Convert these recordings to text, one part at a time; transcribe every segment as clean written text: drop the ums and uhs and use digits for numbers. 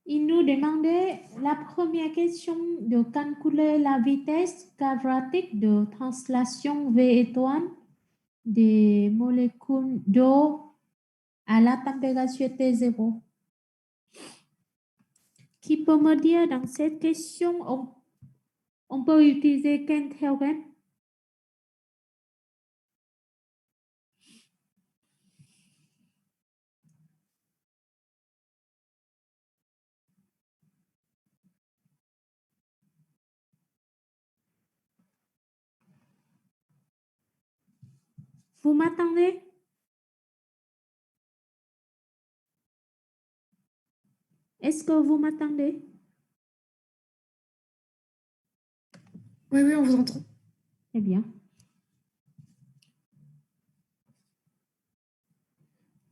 Il nous demandait la première question de calculer la vitesse quadratique de translation V étoile des molécules d'eau à la température T0. Qui peut me dire dans cette question, on peut utiliser quel théorème? Vous m'attendez? Est-ce que vous m'attendez? Oui, oui, on vous entend. Très bien.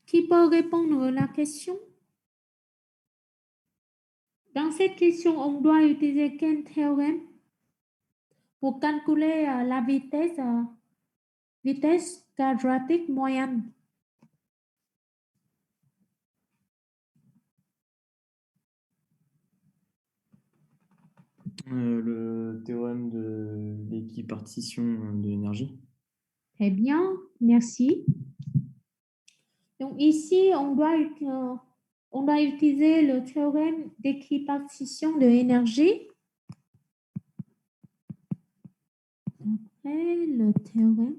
Qui peut répondre à la question? Dans cette question, on doit utiliser quel théorème pour calculer la vitesse quadratique moyenne? Le théorème de l'équipartition de l'énergie. Très bien, merci. Donc ici, on doit utiliser le théorème d'équipartition de l'énergie. Après, le théorème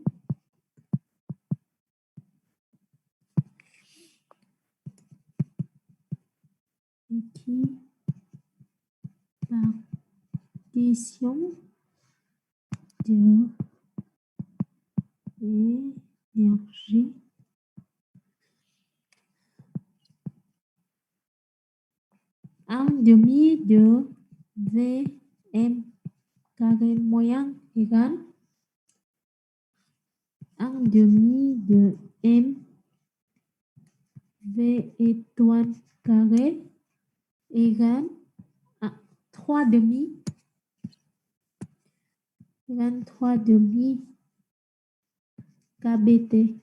d'équipartition de l'énergie. Un demi de Vm carré moyen égale un demi de M V étoile carré égale 3 demi égale 3 demi KBT.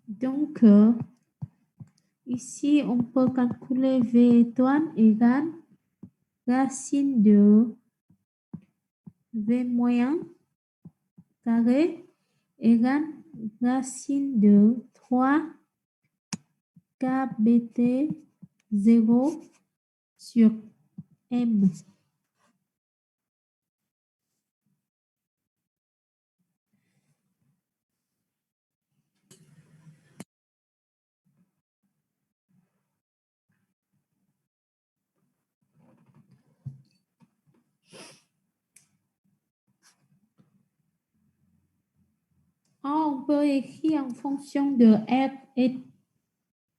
Donc, ici, on peut calculer V étoile égale racine de V moyen carré égale racine de 3 KBT 0 sur M. On peut écrire en fonction de R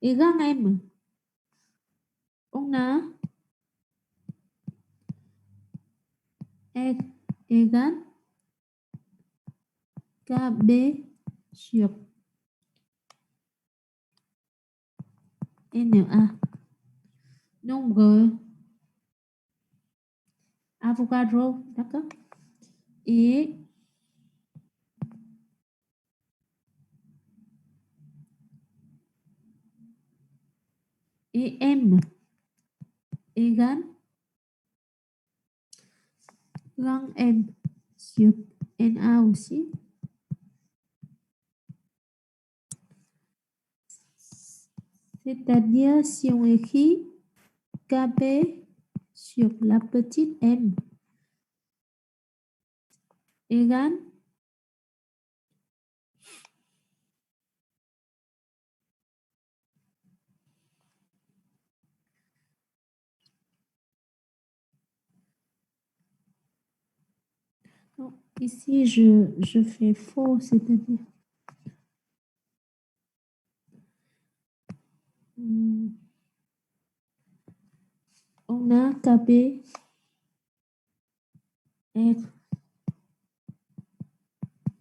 égale M. On a R égale KB sur NA. Nombre Avogadro, d'accord? Et M égale grand M sur NA aussi. C'est-à-dire, si on écrit KB sur la petite m égale Non, ici, je fais faux, c'est-à-dire on a KB R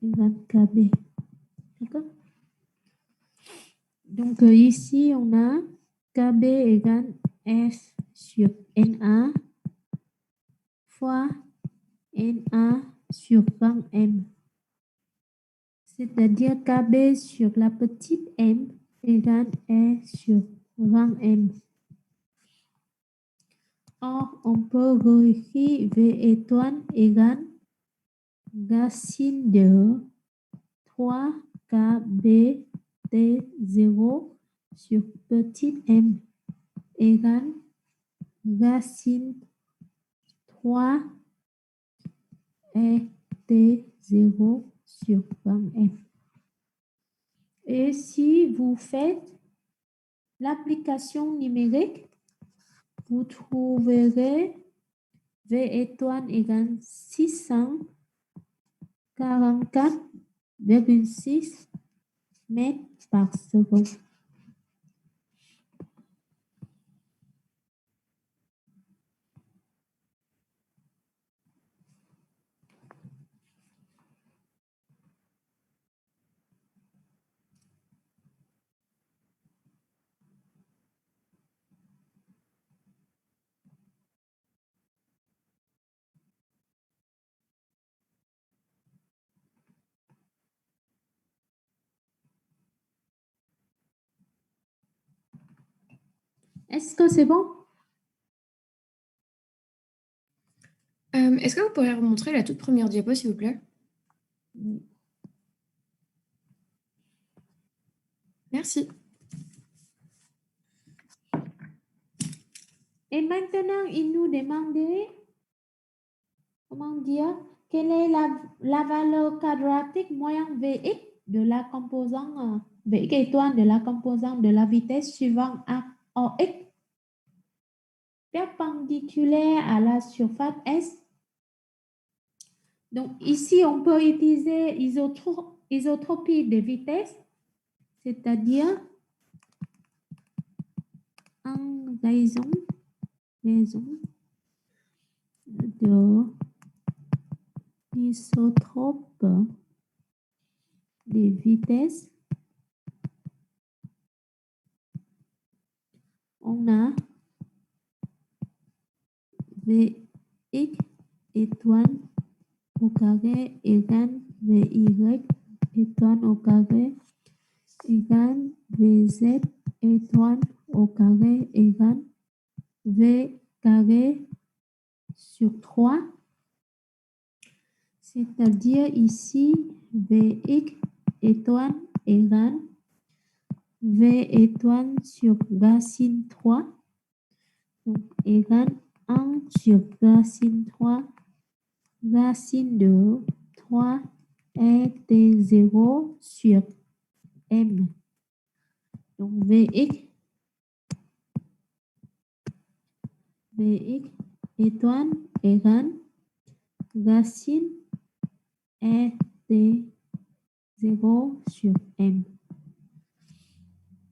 égale KB. D'accord? Donc ici, on a KB égale F sur NA fois NA sur rang M. C'est-à-dire KB sur la petite m égale R sur rang M. Or, on peut réécrire V étoile égale racine de 3 KB T0 sur petit m égale racine 3 T0 sur 20m. Et si vous faites l'application numérique, vous trouverez V étoile égale 644,6 mètres par seconde. Est-ce que c'est bon? Est-ce que vous pourriez remontrer la toute première diapo, s'il vous plaît? Oui. Merci. Et maintenant, il nous demandait, comment dire, quelle est la valeur quadratique moyenne Vx de la composante Vx étoile de la composante de la vitesse suivant AX perpendiculaire à la surface S. Donc ici, on peut utiliser isotropie de vitesse, c'est-à-dire en raison de l'isotrope de vitesse, on a Vx étoile au carré égale Vy étoile au carré égale Vz étoile au carré égale V carré sur 3. C'est-à-dire ici, Vx étoile égale V étoile sur racine 3, donc égale 1 sur racine 3, racine de 3 est 0 sur M. Donc Vx étoile égale racine est 0 sur M.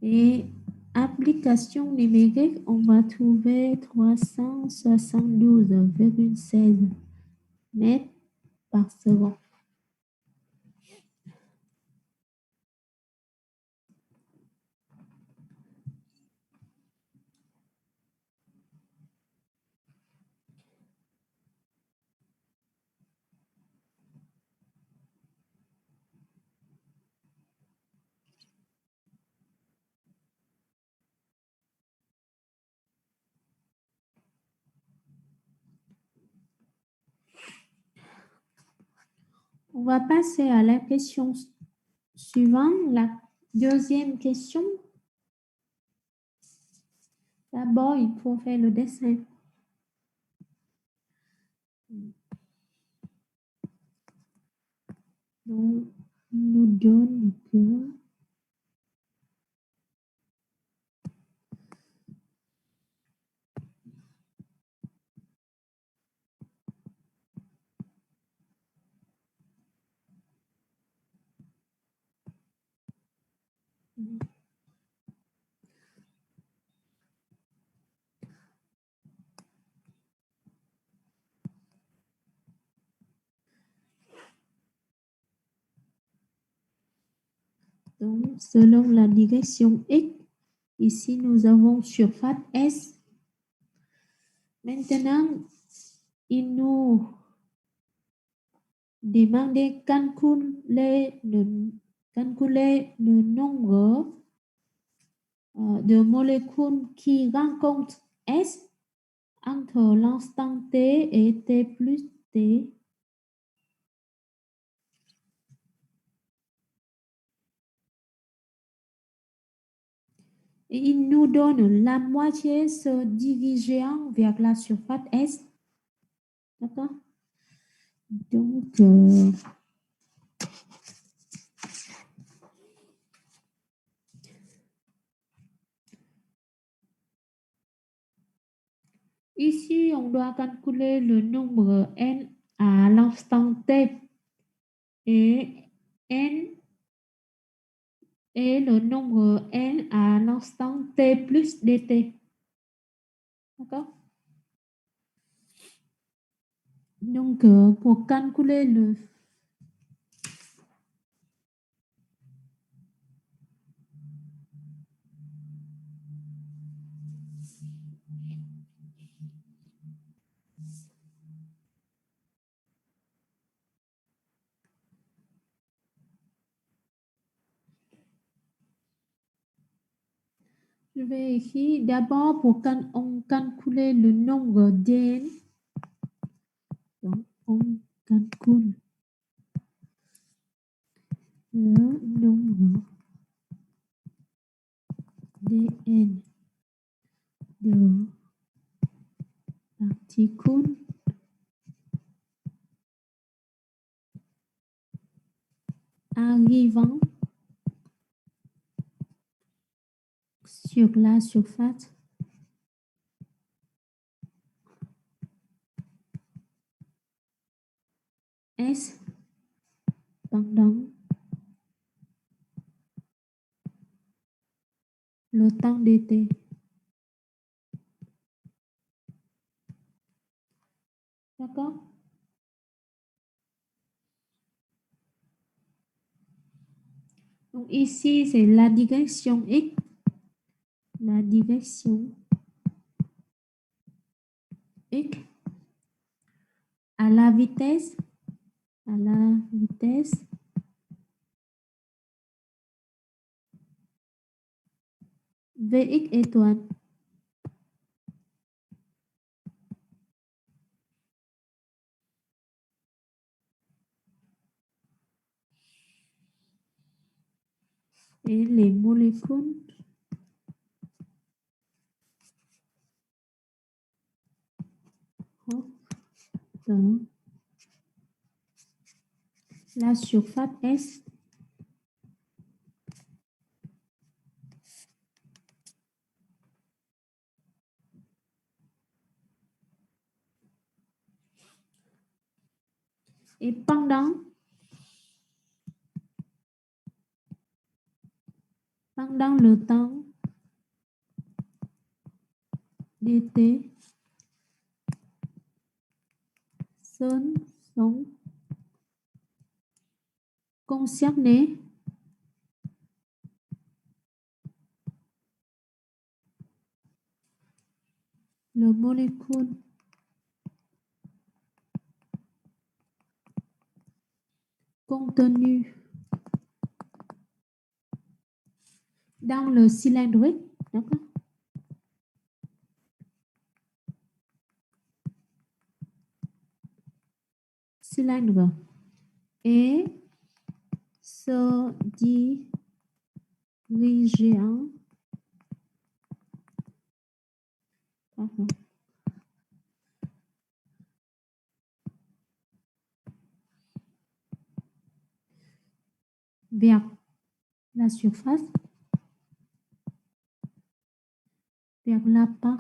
Et application numérique, on va trouver 372,16 mètres par seconde. On va passer à la question suivante, la deuxième question. D'abord, il faut faire le dessin. Donc, il nous donne que Donc, selon la direction X, ici nous avons surface S. Maintenant, il nous demande de calculer le nombre de molécules qui rencontrent S entre l'instant T et T plus T. Et il nous donne la moitié se dirigeant vers la surface S. D'accord? Donc, ici, on doit calculer le nombre n à l'instant T et n et le nombre n à l'instant T plus dt. D'accord? Donc, pour calculer le je vais écrire d'abord pour on calculer le nombre d'n. Donc, on calcule le nombre d'n de particules arrivant sur la surface S pendant le temps dt. D'accord? Donc ici, c'est la direction X. La direction X à la vitesse Vx étoile. Et les molécules dans la surface S et pendant le temps dt sont concernés le molécule contenu dans le cylindre, d'accord? Cylindre et se dirigeant vers la surface, vers la part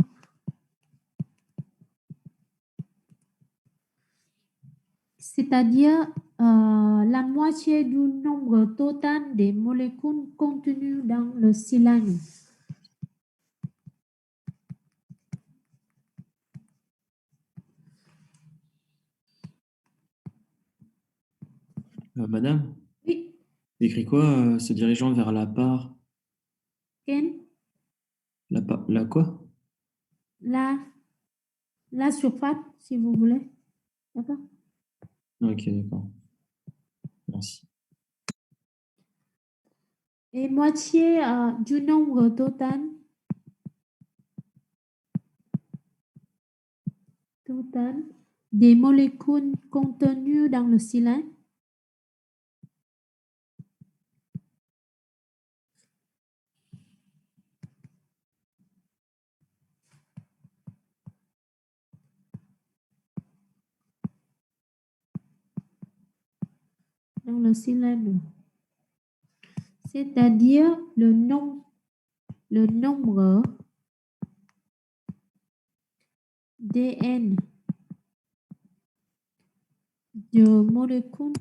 c'est-à-dire la moitié du nombre total des molécules contenues dans le cylindre. Madame, Oui, Écrit quoi, se dirigeant vers la part, Ken, la quoi? la surface, si vous voulez. D'accord? Ok, d'accord. Merci. Et moitié du nombre total des molécules contenues dans le cylindre. Dans le cylindre. C'est-à-dire le nombre d'ADN de molécules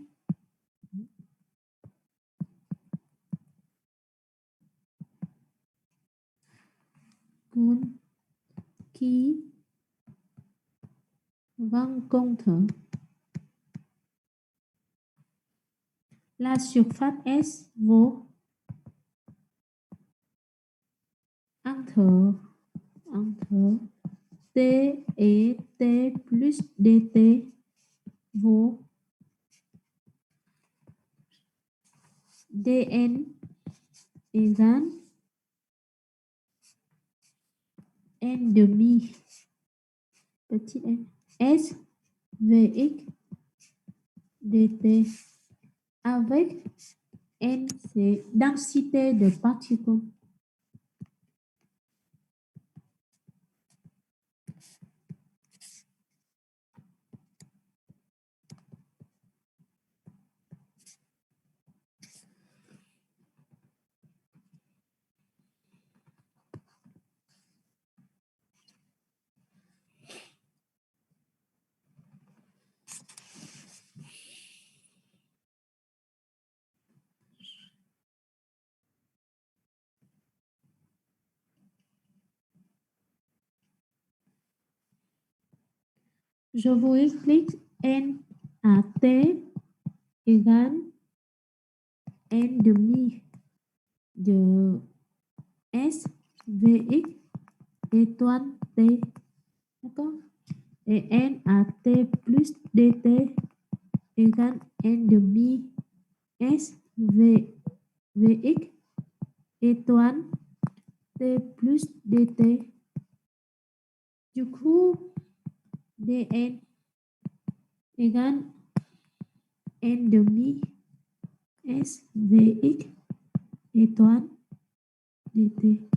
qui rencontrent la surface S vaut entre T et T plus DT vaut DN égale N demi petit n S Vx dt avec N, c'est densité de particules. Je vous explique N à T égale N demi de S Vx étoile T. D'accord? Et N à T plus dt égale N demi S Vx étoile T plus dt. Du coup, dn égale N demi S Vx étoile dt.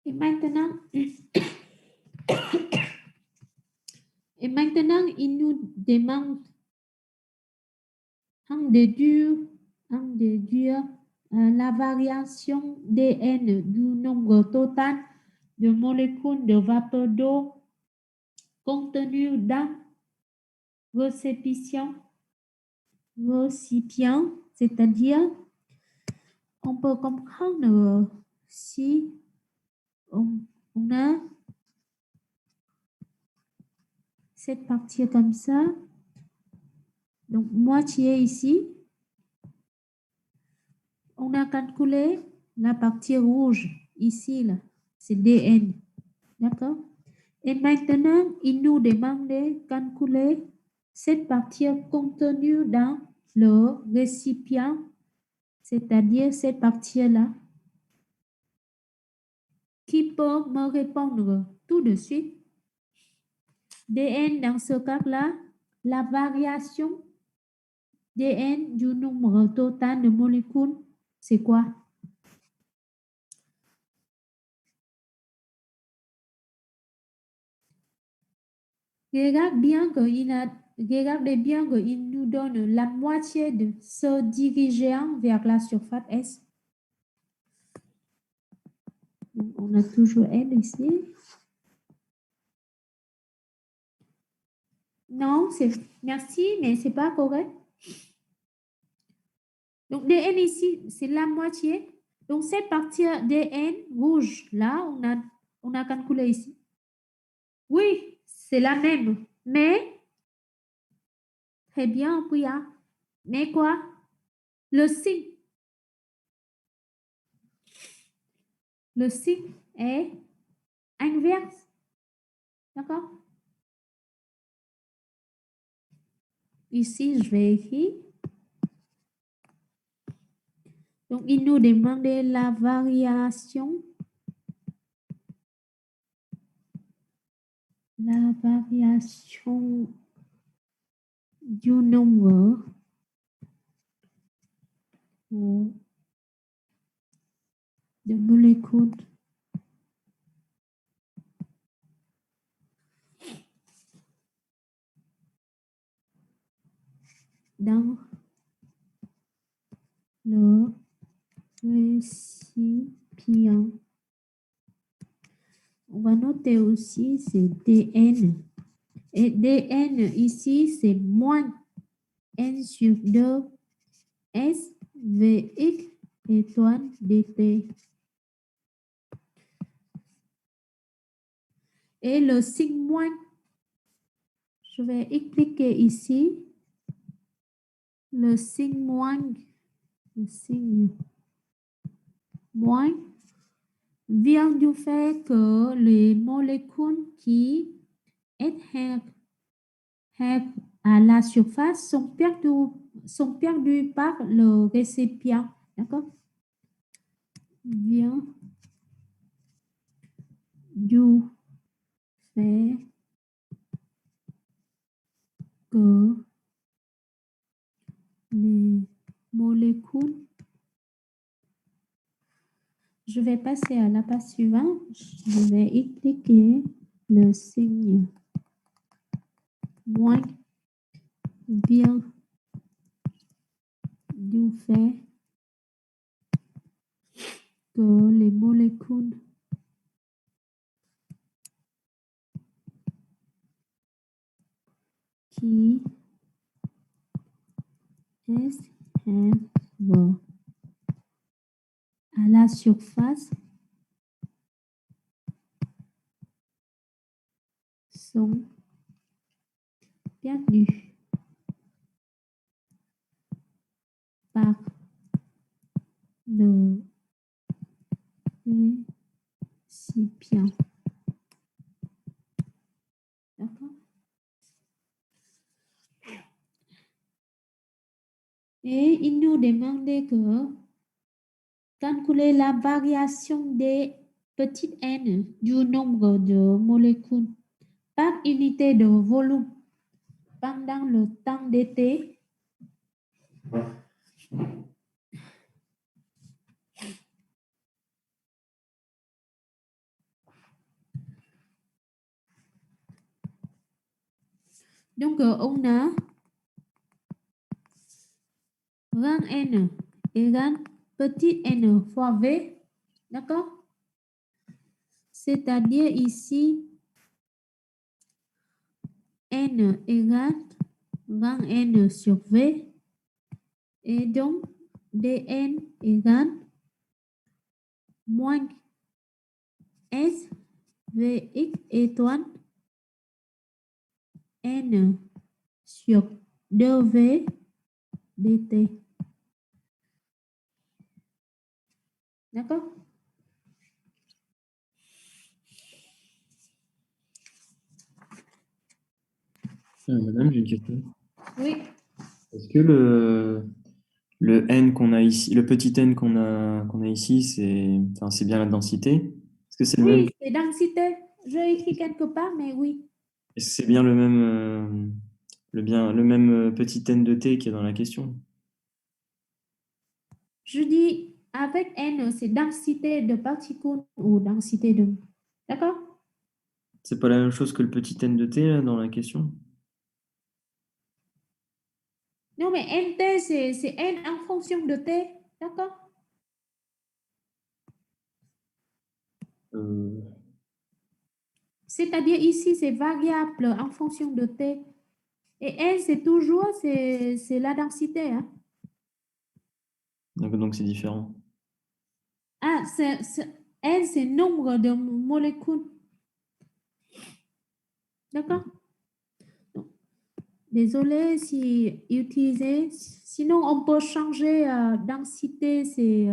Et maintenant, il nous demande en déduire la variation dn du nombre total de molécules de vapeur d'eau contenues dans récipient, c'est-à-dire on peut comprendre si on a cette partie comme ça, donc moitié ici, on a calculé la partie rouge ici, là, c'est dn, d'accord? Et maintenant, il nous demande de calculer cette partie contenue dans le récipient, c'est-à-dire cette partie-là. Qui peut me répondre tout de suite? dn dans ce cas-là, la variation dn du nombre total de molécules, c'est quoi? Regardez bien qu'il nous donne la moitié de se dirigeant vers la surface S. On a toujours N ici. Non, merci, mais c'est pas correct. Donc, dn ici, c'est la moitié. Donc, cette partie dn rouge, là, On a calculé ici. Oui, c'est la même. Mais, très bien, Priya. Mais quoi? Le signe. Le signe est inverse. D'accord? Ici, je vais écrire. Donc, il nous demande la variation. La variation du nombre de molécules dans le récipient. On va noter aussi c'est dn. Et dn ici, c'est moins n sur 2 s vx étoile dt. Et le signe moins, je vais expliquer ici. Le signe moins vient du fait que les molécules qui adhèrent à la surface sont perdues par le récipient. D'accord? Vient du fait que les molécules. Je vais passer à la page suivante. Je vais expliquer le signe moins vient du fait que les molécules qui adhèrent à la surface sont perdues par le récipient. D'accord? Et il nous demandait que calculer la variation des petites n du nombre de molécules par unité de volume pendant le temps d'été. Donc, on a grand n égale petit n fois v, d'accord? C'est-à-dire ici, n égale grand n sur v, et donc dn égale moins s vx étoile n sur 2v dt. D'accord? Madame, j'ai une question. Oui. Est-ce que le n qu'on a ici, le petit n qu'on a ici, c'est bien la densité? Est-ce que c'est le même? Oui, c'est densité. Je écris quelque part, mais oui. Est-ce que c'est bien le même, le même petit n de t qui est dans la question? Je dis avec n, c'est densité de particules ou densité de... D'accord? C'est pas la même chose que le petit n de t là, dans la question? Non, mais nt, c'est n en fonction de t. D'accord? C'est-à-dire ici, c'est variable en fonction de t. Et n, c'est toujours, c'est la densité. Hein? Donc c'est différent. Ah, N, c'est nombre de molécules. D'accord? Désolé si utiliser. Sinon, on peut changer densité. C'est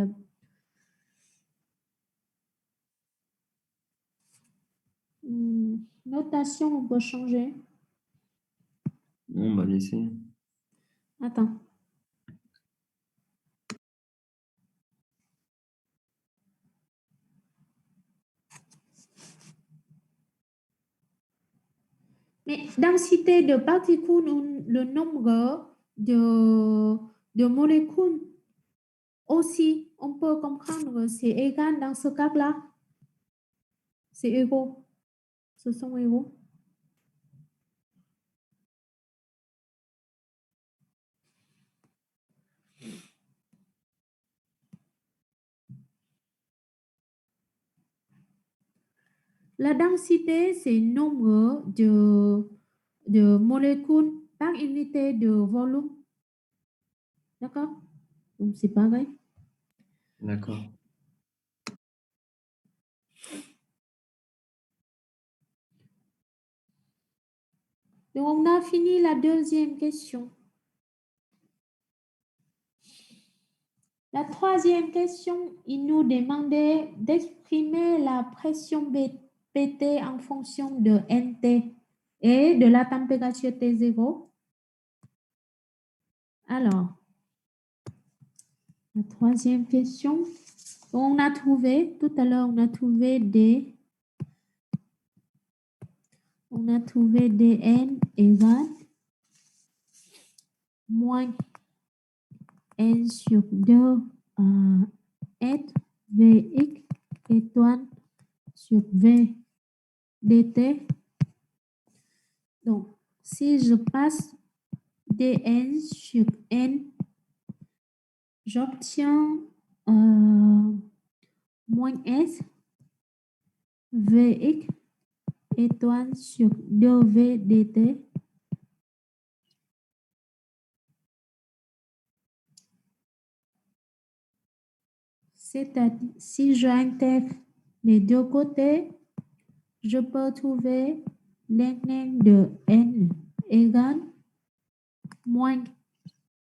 notation, on peut changer. On va laisser. Attends. Mais densité de particules, le nombre de molécules aussi, on peut comprendre, c'est égal dans ce cas-là. C'est égaux. Ce sont égaux. La densité, c'est le nombre de molécules par unité de volume. D'accord? Donc, c'est pareil. D'accord. Donc, on a fini la deuxième question. La troisième question, il nous demandait d'exprimer la pression PT en fonction de NT et de la température T0. Alors, la troisième question, on a trouvé, tout à l'heure, on a trouvé dn égale moins n sur 2 et Vx étoile sur V dt. Donc, si je passe dn sur n, j'obtiens moins s Vx étoile sur 2V dt. C'est-à-dire, si j'intègre les deux côtés, je peux trouver ln de n égale moins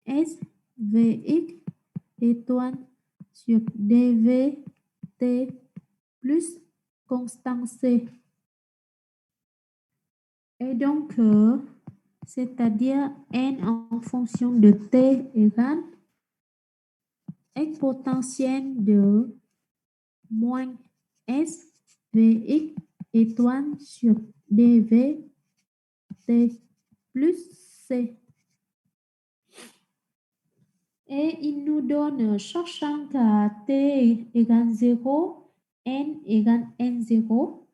s Vx étoile sur dv t plus constante c. Et donc, c'est-à-dire n en fonction de t égale exponentielle de moins s Vx étoile sur dv t plus c. Et il nous donne, cherchant qu'à t égale 0, n égale n0.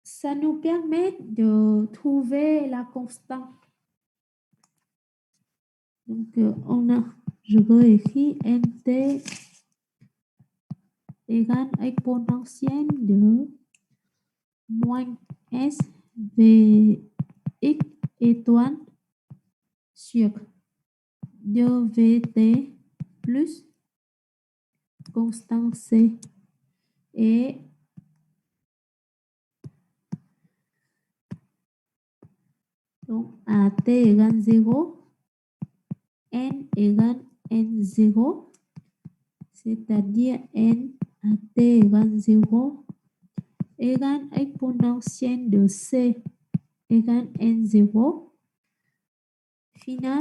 Ça nous permet de trouver la constante. Donc, je réécris nt égale exponentielle de moins s Vx étoile sur 2vt plus constante c. Et donc, à t égale 0, n égale n0, c'est-à-dire n à t égale 0 égale exponentielle de c égale n0. Final,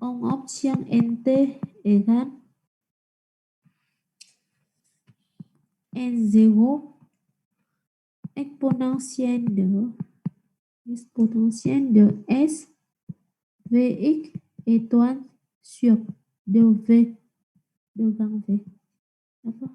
on obtient nt égale n0 exponentielle de s Vx étoile sur 2v, 2 grand V. D'accord?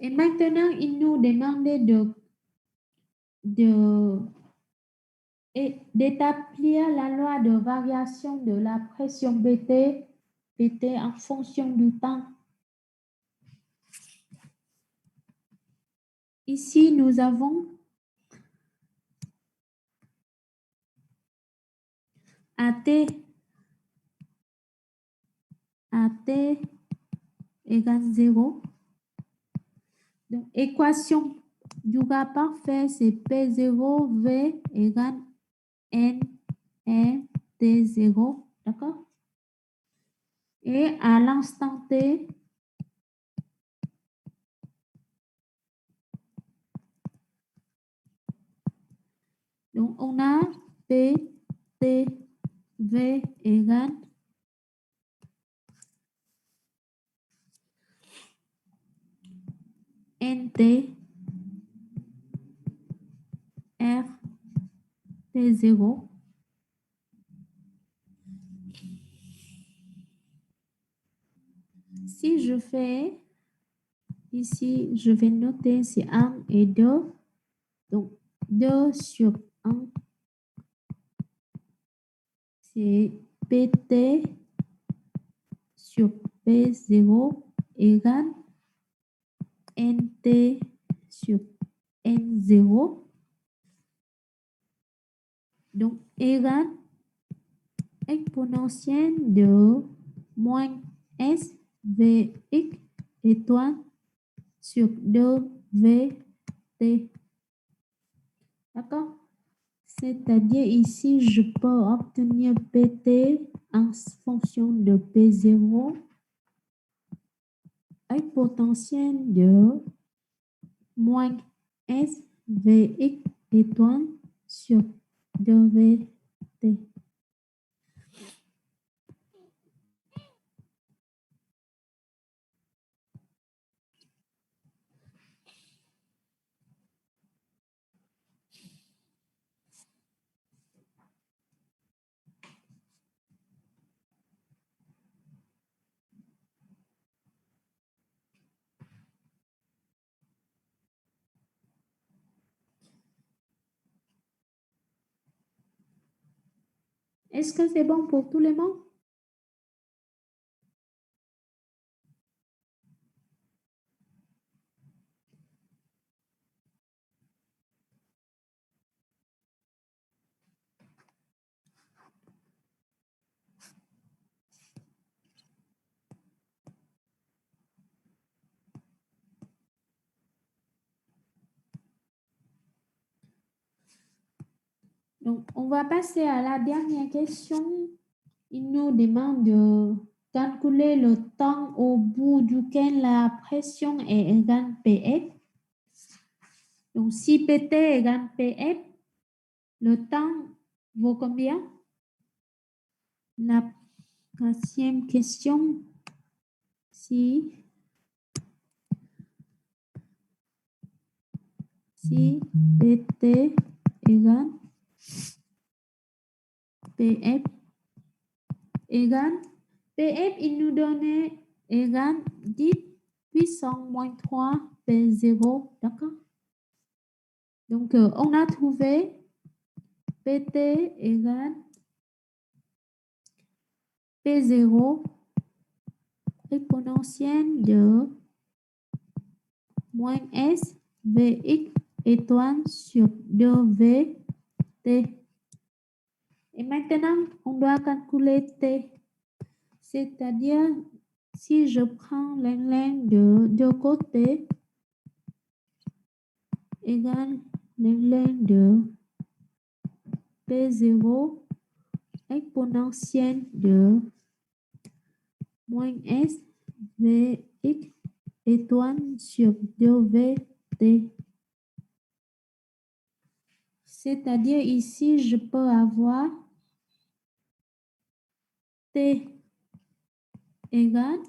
Et maintenant, il nous demandait de d'établir la loi de variation de la pression PT en fonction du temps. Ici, nous avons AT égale 0. Donc, équation du cas parfait, c'est P0V égale N R T0. D'accord? Et à l'instant T, donc on a P, T, V égale NT R T0. Si je fais ici, je vais noter c'est 1 et 2. Donc 2 sur 1, c'est PT sur P0 égale NT sur N0. Donc égale exponentielle de moins S Vx étoile sur 2VT. D'accord? C'est-à-dire ici, je peux obtenir PT en fonction de P0 avec potentiel de moins S Vx étoile sur 2VT. Est-ce que c'est bon pour tout le monde? Donc, on va passer à la dernière question. Il nous demande de calculer le temps au bout duquel la pression est égale Pf. Donc, si Pt égale Pf, le temps vaut combien? La 4e question, si Pt égale Pf égale Pf, il nous donnait égale 10 puissance moins 3 P0, d'accord? Donc, on a trouvé Pt égale P0 exponentielle de moins S Vx étoile sur 2V T. Et maintenant, on doit calculer T. C'est-à-dire, si je prends l'angle de deux côtés, égale l'angle de P0 exponentielle de moins S Vx étoile sur 2VT. C'est-à-dire ici, je peux avoir T égale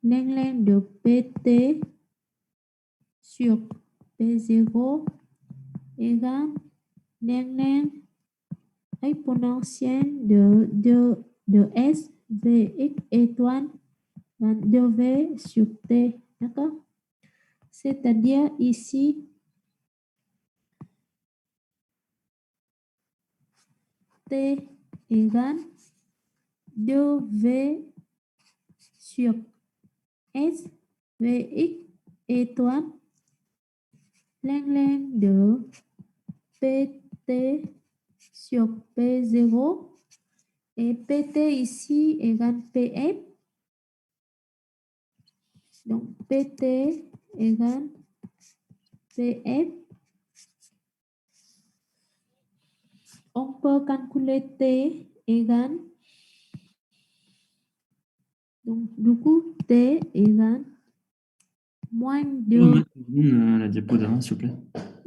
l'angle de PT sur P0 égale l'angle exponentielle de S Vx étoile 2V sur T. D'accord? C'est-à-dire ici, T égale 2V sur S Vx étoile length de PT sur P0 et PT ici égale PF. Donc PT égale PF. On peut calculer T égale, donc du coup T égale moins 2. La diapo d'avant, s'il vous plaît.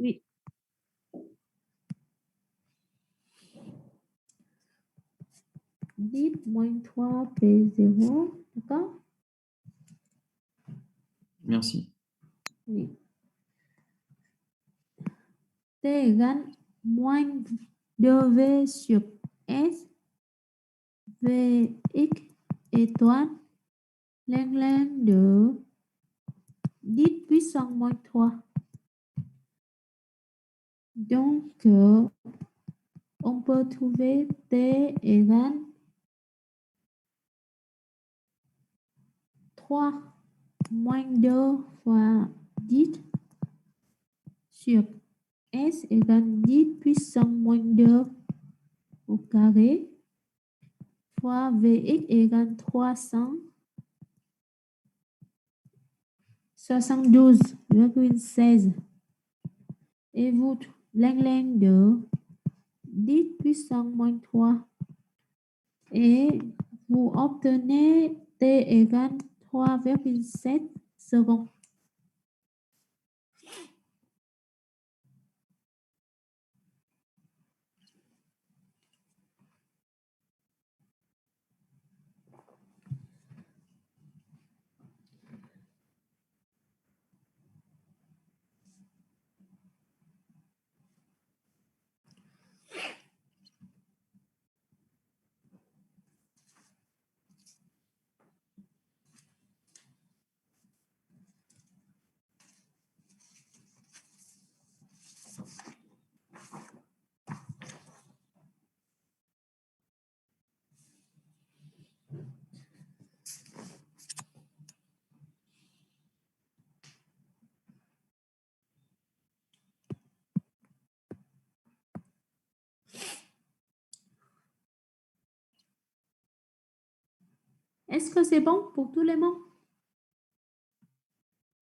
Oui. Dit moins 3 P0, d'accord? Merci. Oui. T égale moins 2V sur S, Vx étoile, length de 10 puissance moins 3. Donc, on peut trouver T égale 3 moins 2 fois 10 sur S égale 10 puissance moins 2 au carré fois Vx égale 372,16 et vous length de 10 puissance moins 3 et vous obtenez T égale 3,7 secondes. Est-ce que c'est bon pour tous les mots?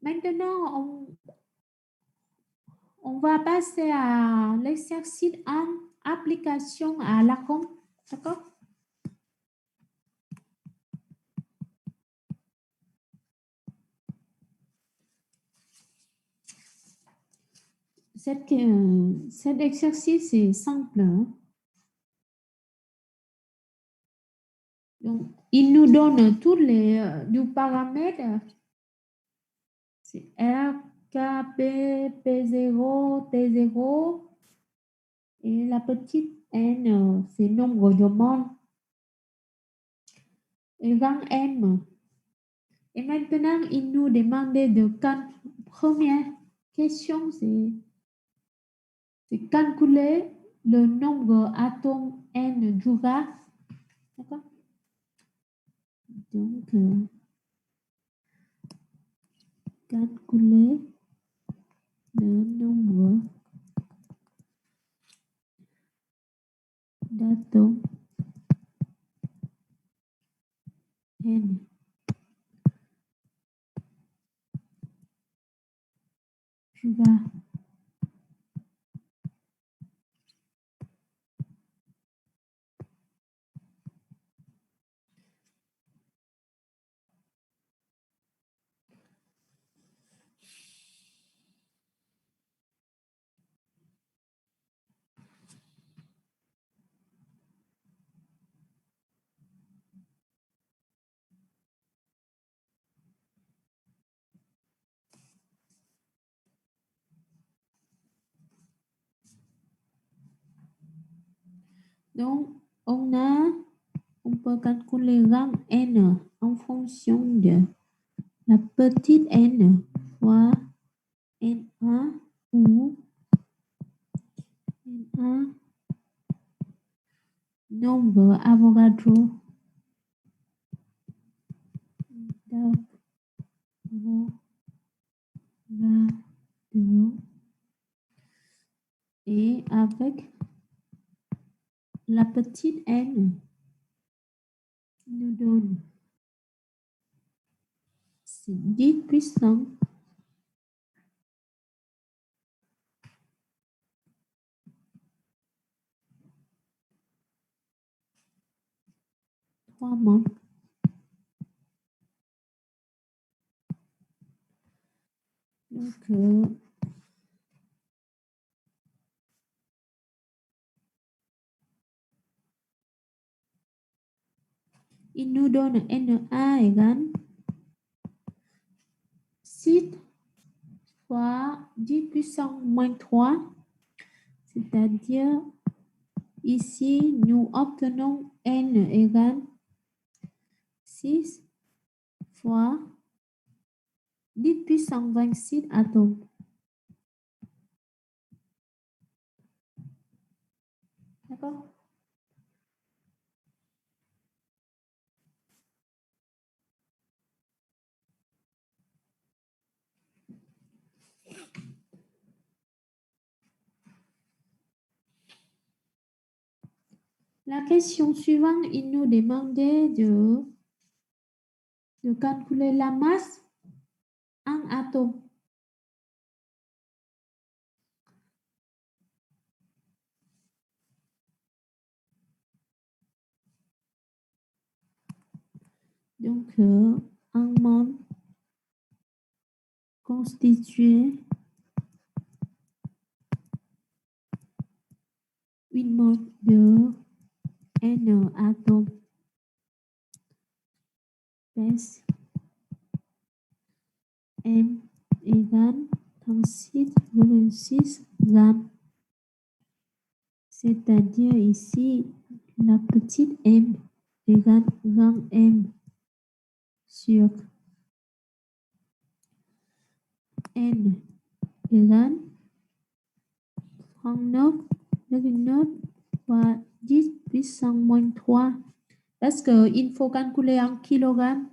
Maintenant, on va passer à l'exercice en application à Lacombe. D'accord? Cet exercice est simple. Hein? Donc, il nous donne tous les du paramètre. C'est R, K, P, P0, T0. Et la petite n, c'est nombre de monde. Et grand M. Et maintenant, il nous demande de première question, c'est calculer le nombre d'atomes n du gaz. D'accord? Donc, calculer le nombre d'atomes n du gaz. Donc, on peut calculer grand n en fonction de la petite n fois n1 ou n1 nombre Avogadro. Et avec la petite n nous donne 10 puissance 3 mol. Donc, il nous donne Na égale 6 fois 10 puissance moins 3, c'est-à-dire ici, nous obtenons n égale 6 fois 10 puissance 26 atomes. D'accord? La question suivante, il nous demandait de calculer la masse en atomes. Donc, un mol constitué une mol de n atomes. Pèse m égale 36,6 grammes. C'est-à-dire ici, la petite m égale grand M sur n égale 39,9 fois 10 puissance moins 3. Parce qu'il faut calculer en kilogrammes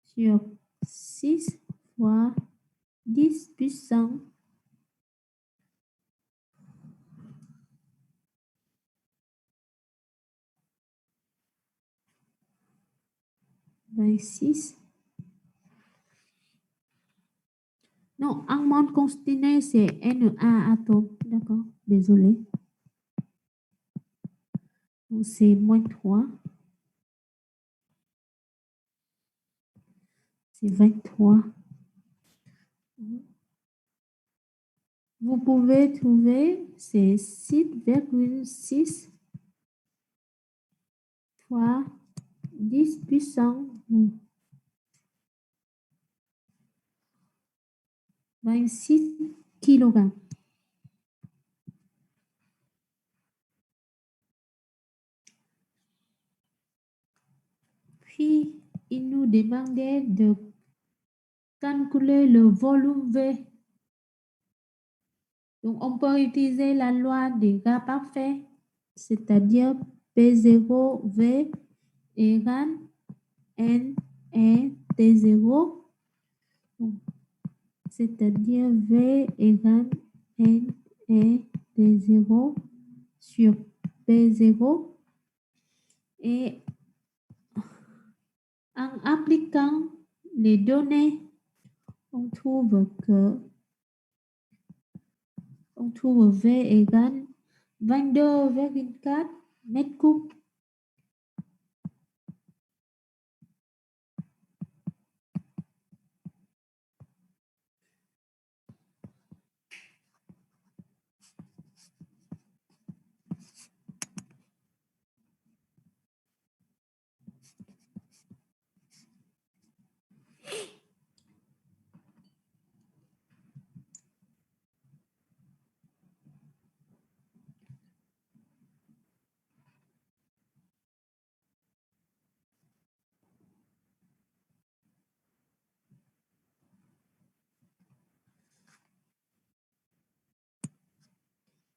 sur 6 fois 10 puissance 26. Non, en mol constitué, c'est Na atome. D'accord, désolé. Donc, c'est moins 3. C'est 23. Vous pouvez trouver, c'est 6,6 fois 10 puissance 26 kg. Puis, il nous demandait de calculer le volume V. Donc, on peut utiliser la loi des gaz parfaits, c'est-à-dire P0V égale N et T0. C'est-à-dire V égale N et T0 sur P0. Et en appliquant les données, on trouve V égale 22,4 mètres cubes.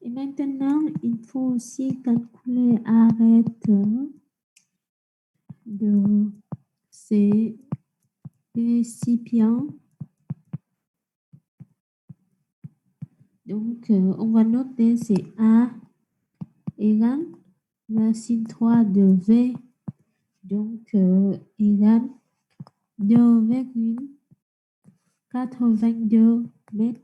Et maintenant, il faut aussi calculer arête de ces récipients. Donc, on va noter c'est A égale racine 3 de V, donc égale 2,82 mètres.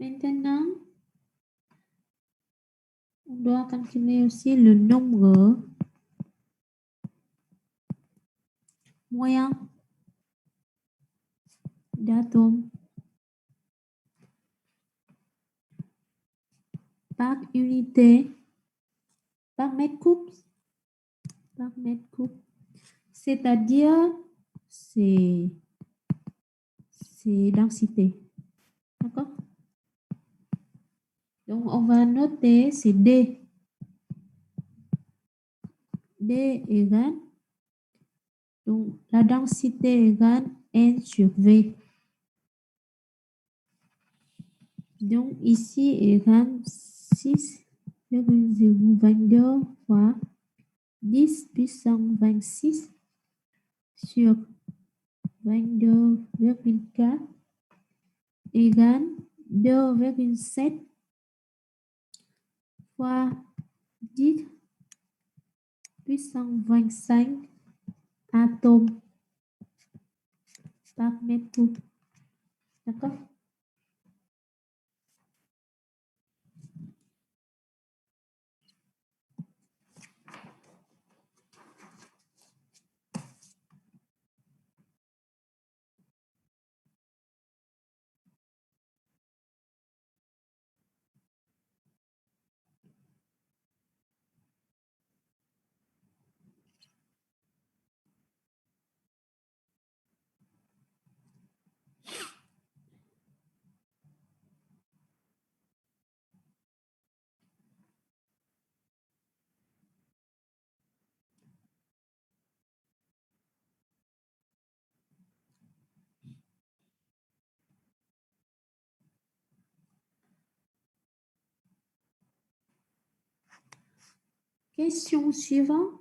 Maintenant, on doit calculer aussi le nombre moyen d'atomes par unité, par mètre cube, c'est-à-dire c'est densité. D'accord? Donc, on va noter c'est D. D égale, donc la densité égale N sur V. Donc, ici égale 6,022 fois 10 puissance 26 sur 22,4 égale 2,7 fois 10 puissance 25 atomes par mètre cube. D'accord? Question suivante.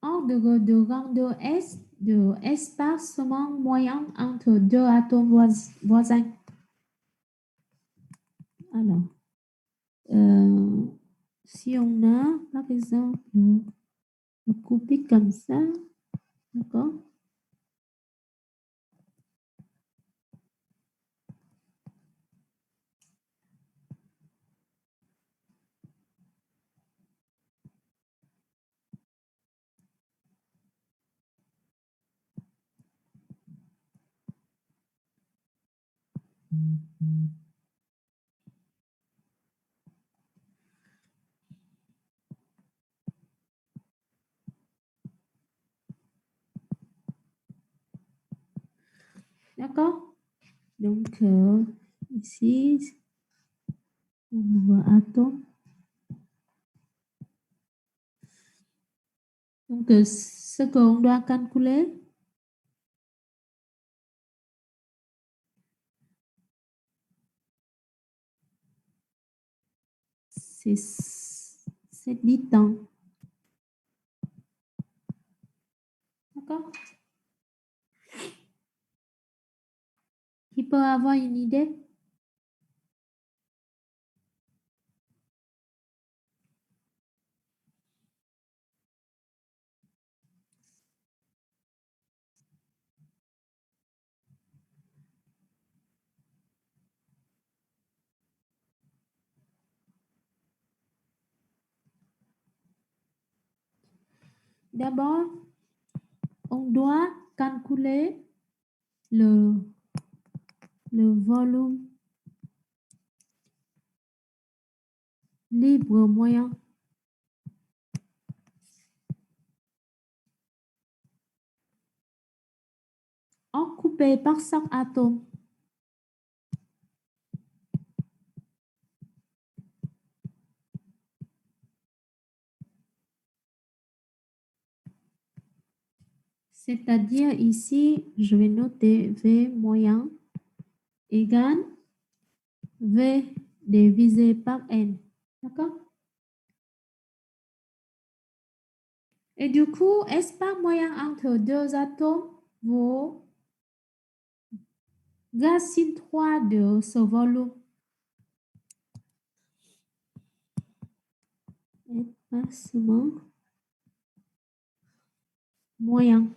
Ordre de grandeur S de espacement moyen entre deux atomes voisins. Alors, si on a, par exemple, coupé comme ça, d'accord? D'accord? Donc, ici, on voit atome. Donc, ce qu'on doit calculer, c'est 10 temps. D'accord? Qui peut avoir une idée? D'abord, on doit calculer le volume libre moyen. regroupé par 5 atomes. C'est-à-dire ici, je vais noter V moyen égale V divisé par N. D'accord? Et du coup, espace moyen entre deux atomes vaut racine 3 de ce volume. Espacement moyen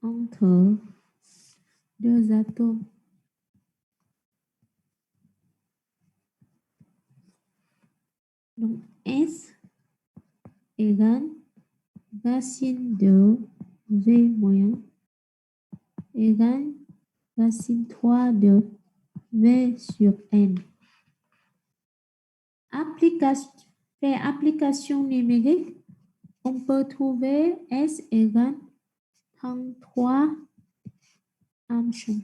entre deux atomes. Donc, S égale racine de V moyen égale racine 3 de V sur N. Application numérique, on peut trouver S égale 33 Armstrong.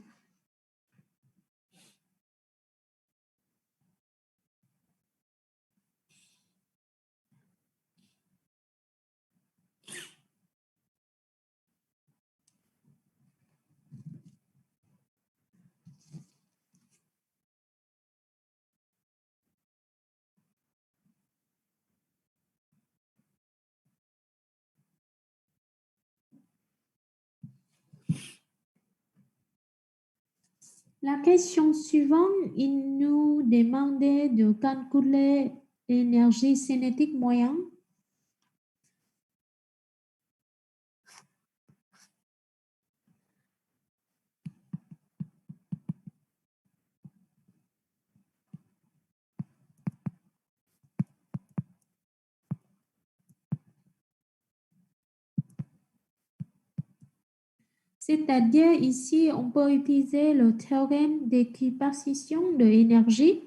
La question suivante, il nous demandait de calculer l'énergie cinétique moyenne. C'est-à-dire ici, on peut utiliser le théorème d'équipartition de l'énergie.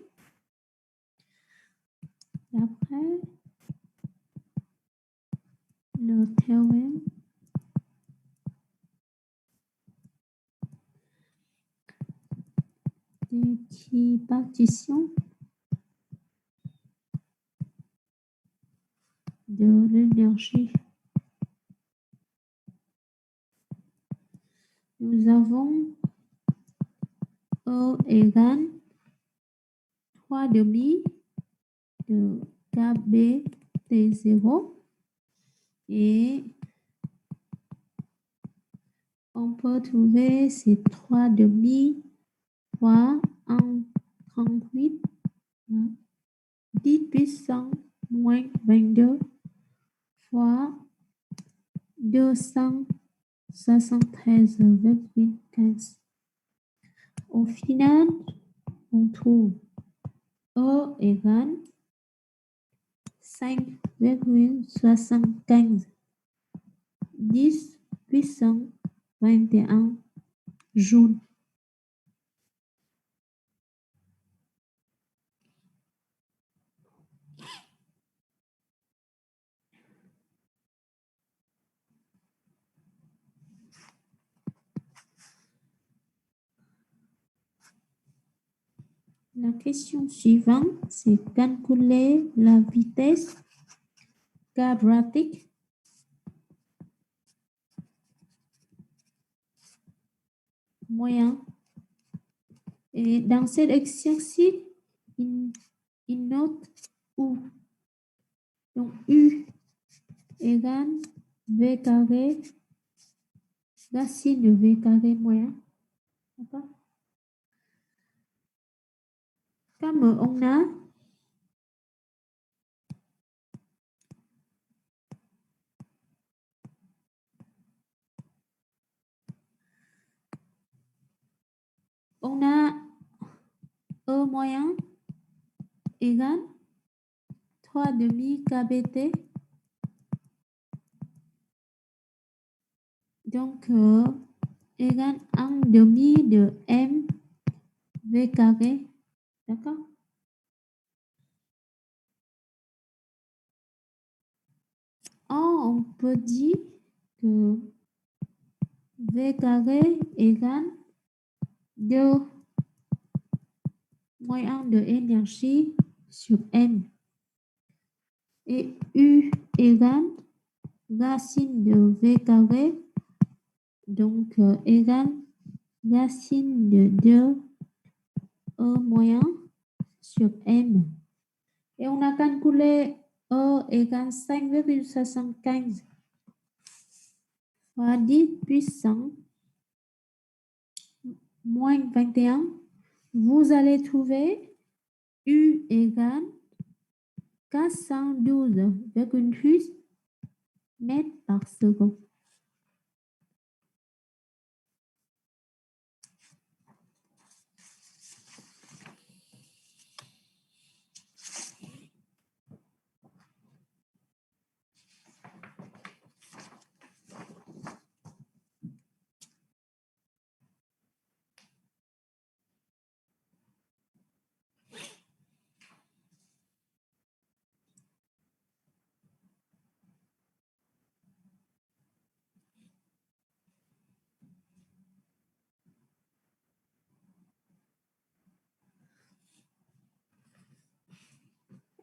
Après, le théorème d'équipartition de l'énergie. Nous avons E égale 3 demi de KB T0 et on peut trouver ces 3 demi fois 1,38 10 puissance moins 22 fois 273,15. Au final, on trouve E égale 5,75 10 puissance 21 joules. La question suivante, c'est calculer la vitesse quadratique moyen. Et dans cet exercice, il note U. Donc U égale V carré, racine de V carré moyen. D'accord? Comme on a E moyen égale 3 demi KBT. Donc, égale 1 demi de M V carré. D'accord? Or, on peut dire que V carré égale 2 moins 1 de énergie sur M. Et U égale racine de V carré, donc égale racine de 2 E moins 1 sur M. Et on a calculé E égale 5,75 fois 10 puissance moins 21. Vous allez trouver U égale 412,8 mètres par seconde.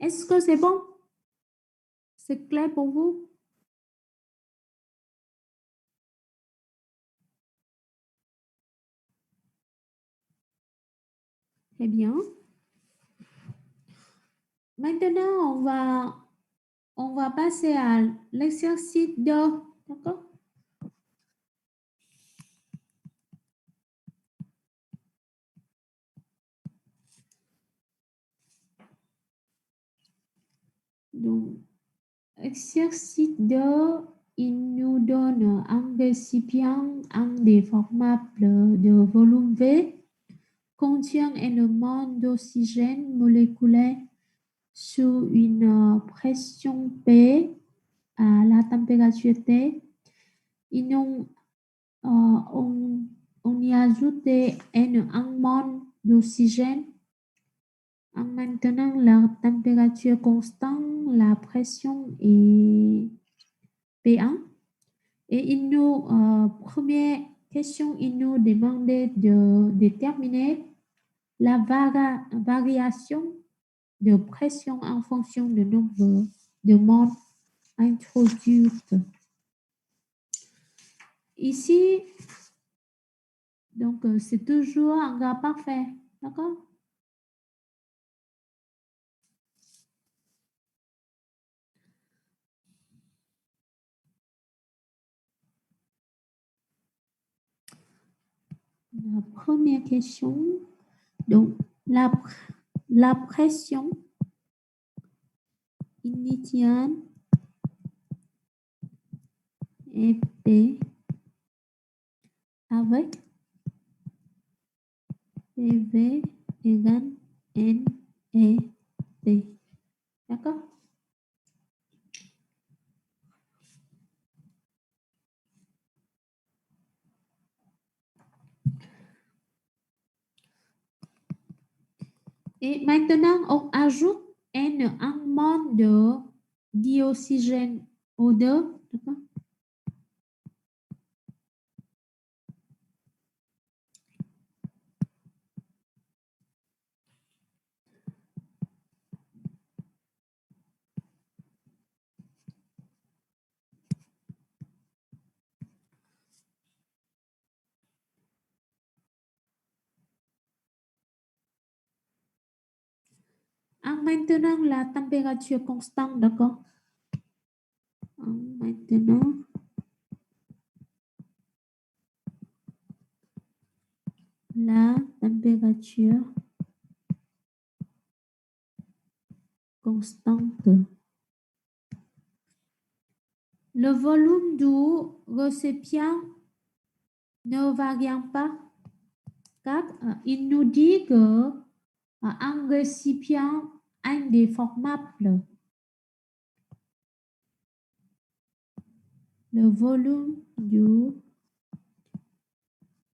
Est-ce que c'est bon? C'est clair pour vous? Très bien. Maintenant, on va passer à l'exercice 2. D'accord? Donc, exercice 2, il nous donne un récipient, un déformable de volume V contient éléments d'oxygène moléculaire sous une pression P à la température T. On y a ajouté un mol d'oxygène en maintenant la température constante, la pression est P1. Et première question, il nous demandait de déterminer la variation de pression en fonction du nombre de moles introduites. Ici, donc c'est toujours un cas parfait, d'accord? La première question, donc la pression initiale est P avec PV égale N et T. D'accord? Et maintenant, on ajoute un mol de dioxygène O2. D'accord? En maintenant la température constante, d'accord? En maintenant la température constante. Le volume du récipient ne varie pas, car il nous dit que un récipient indéformable, le volume du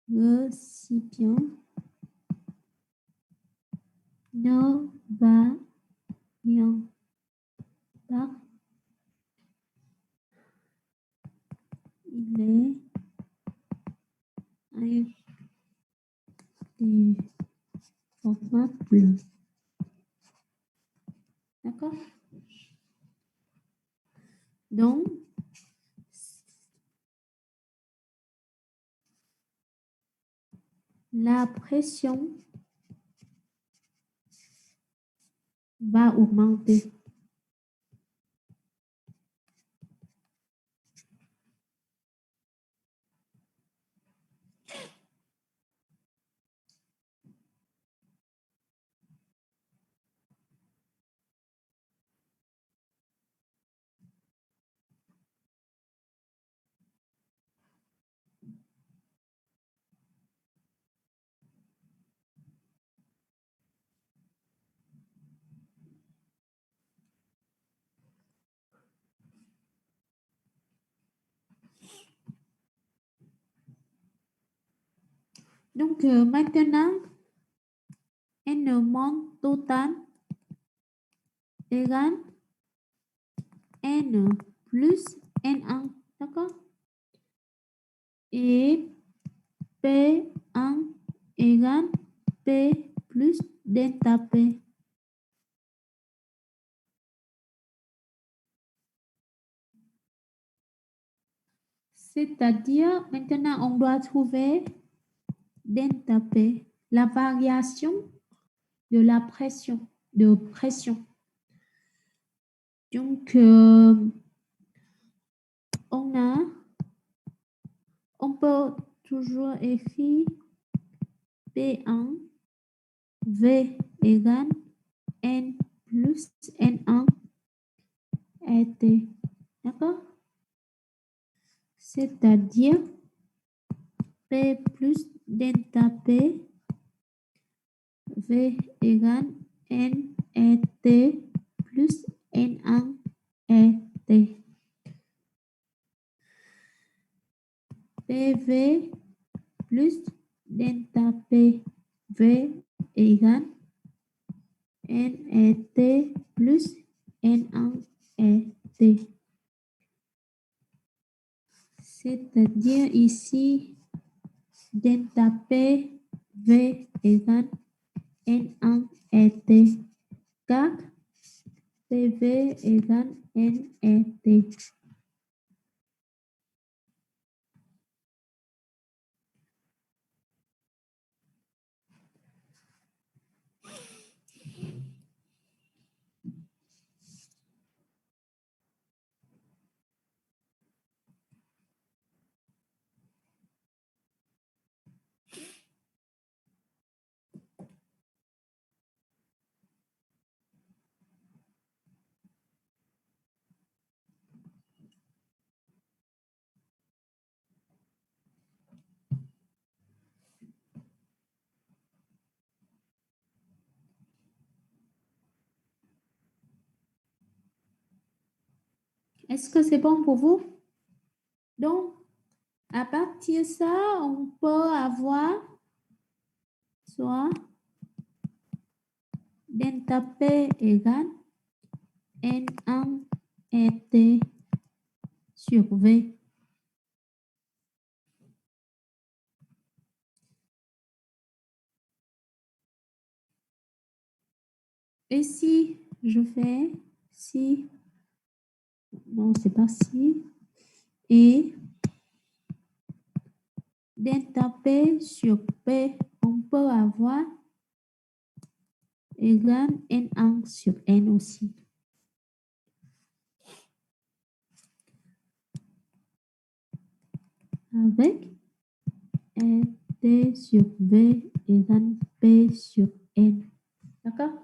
récipient ne varie pas. Il est formable. D'accord? Donc, la pression va augmenter. Donc, maintenant, N monde total égale N plus N1, d'accord? Et P1 égale P plus delta P. C'est-à-dire, maintenant, on doit trouver delta P, la variation de la pression, Donc, on peut toujours écrire P1 V égale N plus N1 et T. D'accord? C'est-à-dire P plus delta P V égale N et T plus N1 et T. PV plus delta PV égale N et T plus N1 et T. C'est-à-dire ici, delta PV égale N1 et T. 4 PV égale N et T. Est-ce que c'est bon pour vous? Donc, à partir de ça, on peut avoir soit delta P égale N1 et T sur V. Et si je fais si, non, c'est pas si, et delta P sur P, on peut avoir égale N1 sur N aussi. Avec T sur V égale P sur N. D'accord?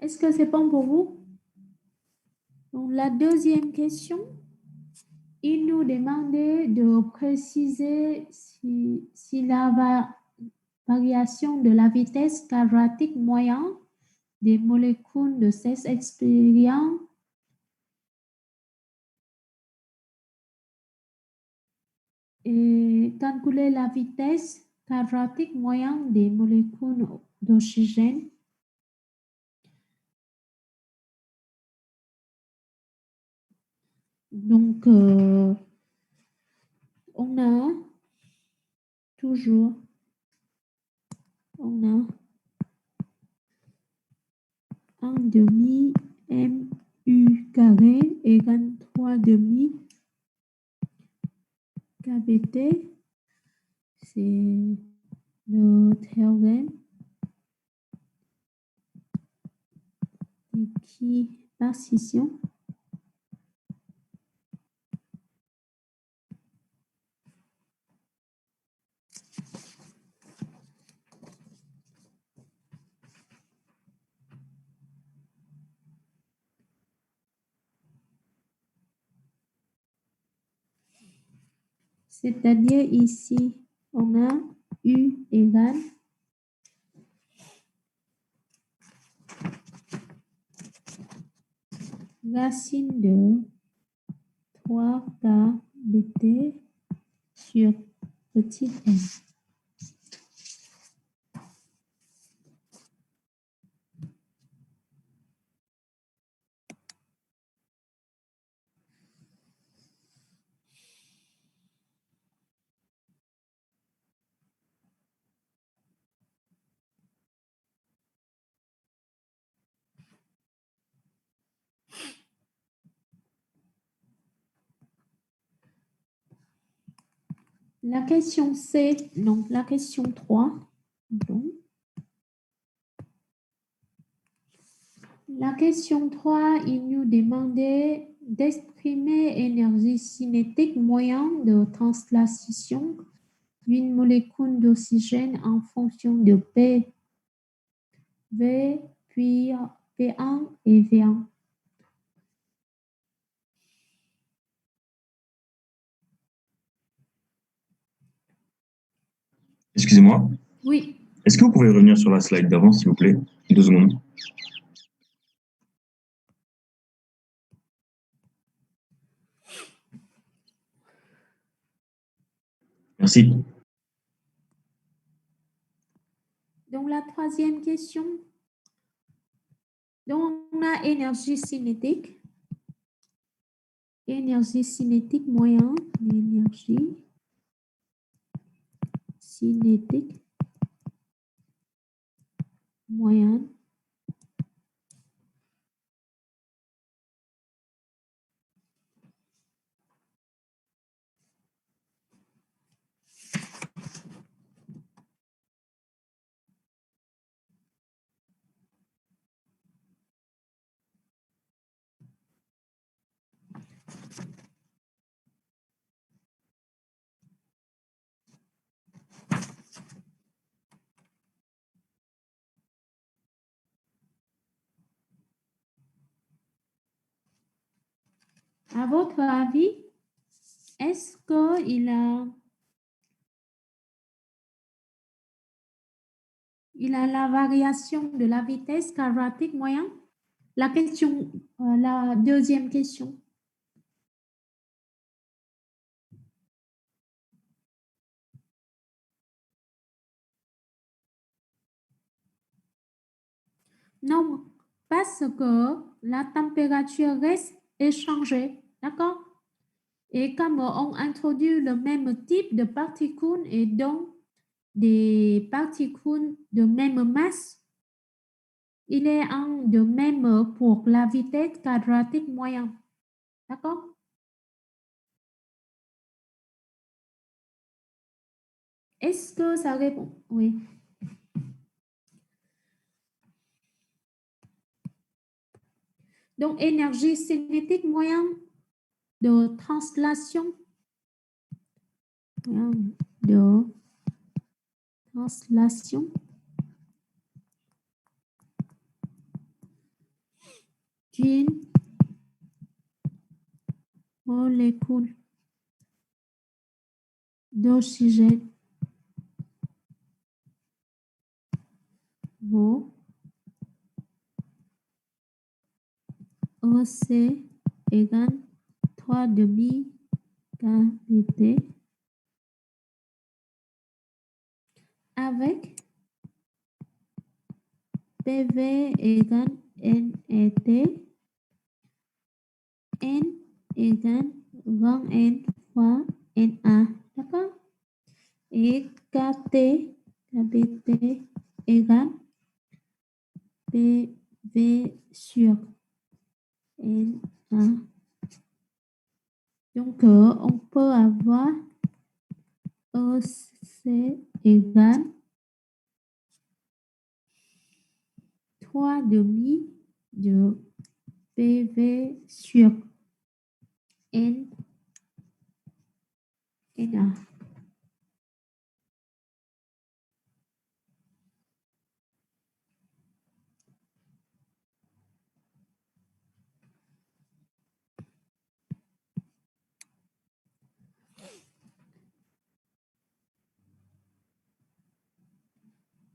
Est-ce que c'est bon pour vous? Donc, la deuxième question, il nous demandait de préciser si la variation de la vitesse quadratique moyenne des molécules de ces expériences et calculer la vitesse quadratique moyen des molécules d'oxygène. Donc, on a toujours, on a un demi mu carré égale 3 demi kBT. C'est le théorème d'équipartition. C'est-à-dire ici, on a U égale racine de 3 kBT sur petit n. La question C, donc la question 3. Pardon. La question 3, il nous demandait d'exprimer énergie cinétique moyenne de translation d'une molécule d'oxygène en fonction de P, V, puis P1 et V1. Excusez-moi. Oui. Est-ce que vous pouvez revenir sur la slide d'avant, s'il vous plaît? 2 secondes. Merci. Donc, la troisième question. Donc, on a énergie cinétique. Énergie cinétique moyenne. Énergie cinétique moyenne. À votre avis, est-ce qu'il a la variation de la vitesse quadratique moyenne? La question, la deuxième question. Non, parce que la température reste échangée, d'accord? Et comme on introduit le même type de particules et donc des particules de même masse, il est un de même pour la vitesse quadratique moyenne, d'accord? Est-ce que ça répond? Oui. Donc, énergie cinétique moyenne de translation. De translation. D'une molécule d'oxygène vaut EC égale 3 demi kBT avec PV égale NET, N égale grand N fois NA. D'accord? Et KBT égale PV sur NA. Donc, on peut avoir EC égale 3 demi de PV sur NA.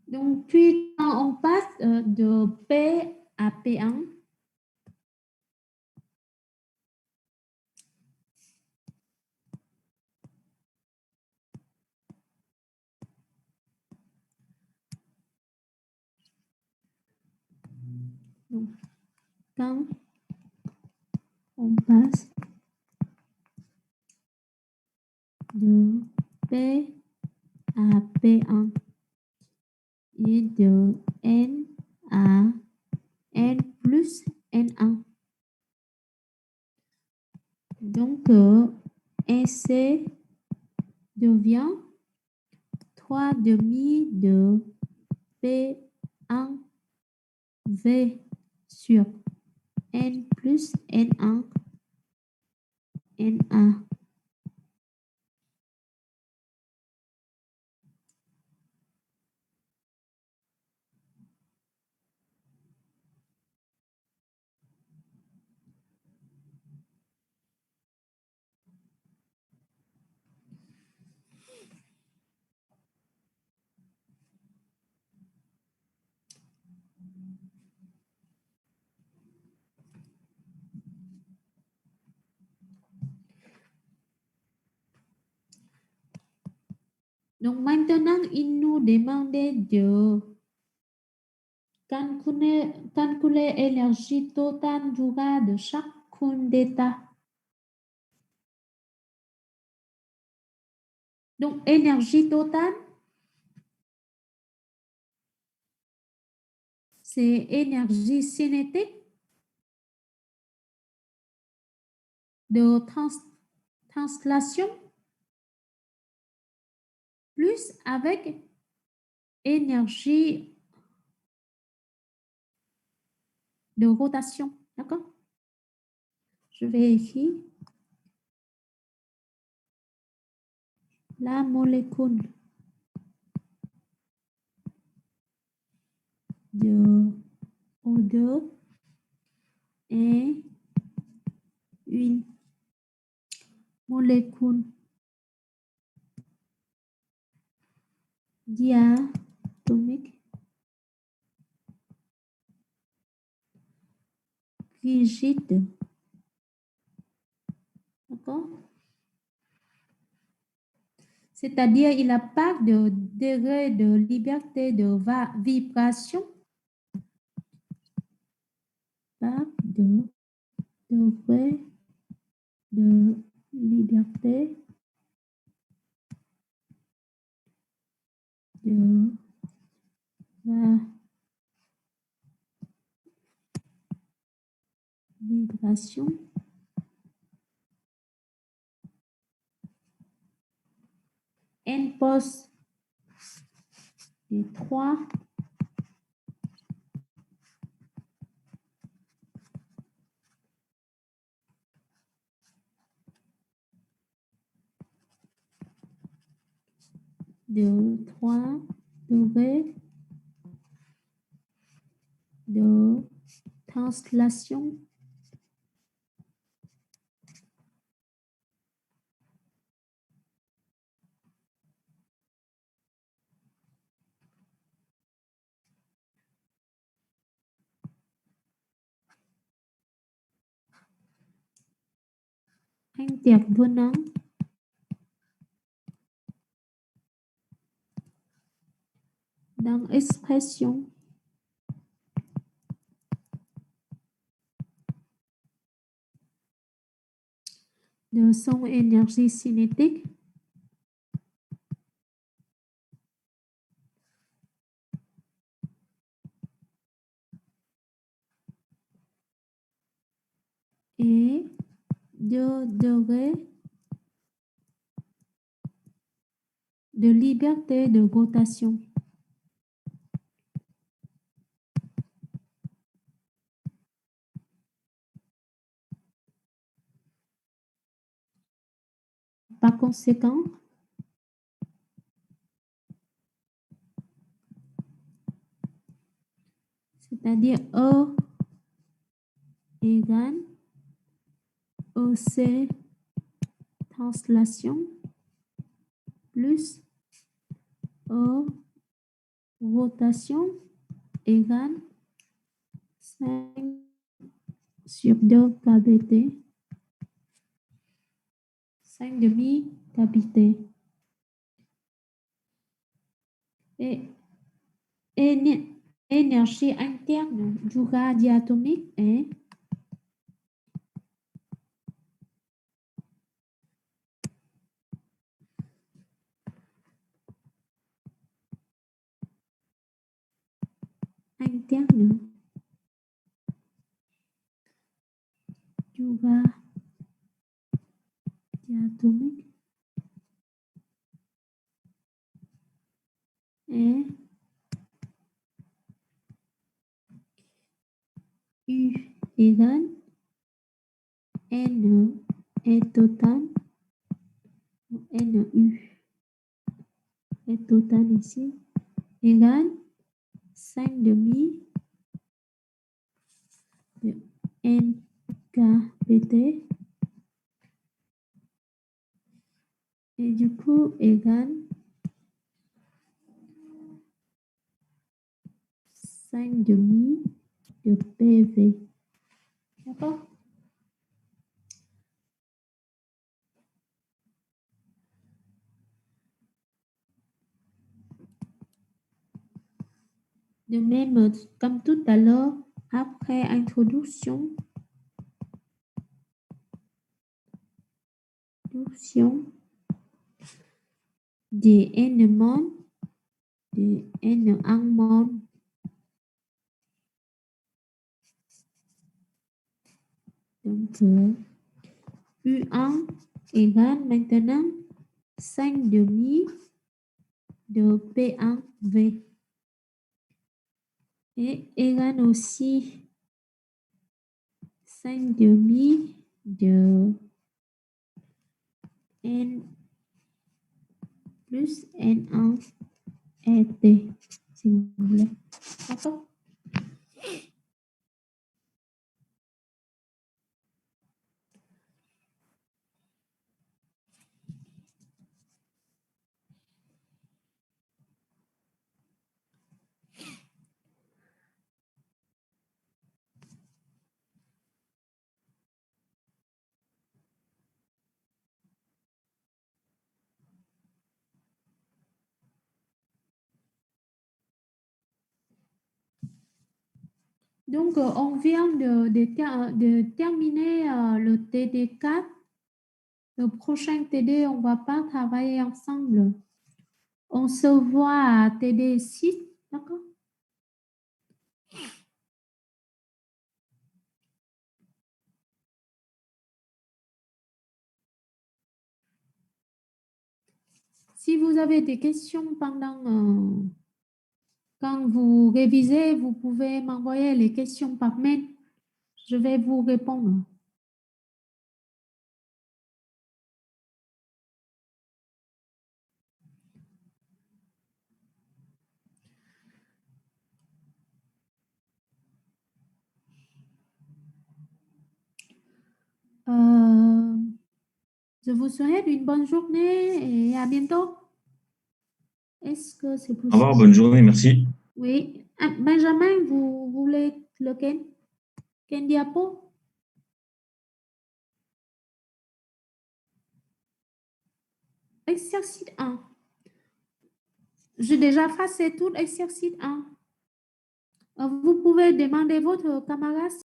Donc, puis quand on passe de P à P1, donc, quand on passe de P à P1 et de N à N plus N1. Donc, NC devient 3 demi de P1 V sur N plus N1 NA. Donc maintenant, il nous demandait de calculer l'énergie totale durable de chacune d'état. Donc, énergie totale, c'est énergie cinétique de translation plus avec énergie de rotation. D'accord? Je vais écrire la molécule de O2 est une molécule diatomique rigide. D'accord? C'est-à-dire, il n'a pas de degré de liberté de vibration. Pas de degré de liberté de vibration. N pose de 3 degrés de translation intervenant dans expression de son énergie cinétique, et de degré de liberté de rotation. Par conséquent, c'est-à-dire E égale EC translation plus E rotation égale 5 sur 2 KBT, 5 demi KBT. Et énergie interne du radiatomique est interne du radiatomique est U égale N est total, NU est total ici, égale 5 demi de NKBT et du coup égale 5 demi de PV. D'accord? De même, comme tout à l'heure, après introduction des N-mon, des N-mon, donc U1 égale maintenant 5 demi de P1V et égale aussi 5 demi de N plus N1 et T, si vous voulez. D'accord? Donc, on vient de terminer le TD4. Le prochain TD, on ne va pas travailler ensemble. On se voit à TD6, d'accord? Si vous avez des questions pendant quand vous révisez, vous pouvez m'envoyer les questions par mail. Je vais vous répondre. Je vous souhaite une bonne journée et à bientôt. Est-ce que c'est Au possible? revoir, bonne journée, merci. Oui. Ah, Benjamin, vous voulez lequel? Quel diapo? Exercice 1. J'ai déjà fait tout l'exercice 1. Vous pouvez demander votre camarade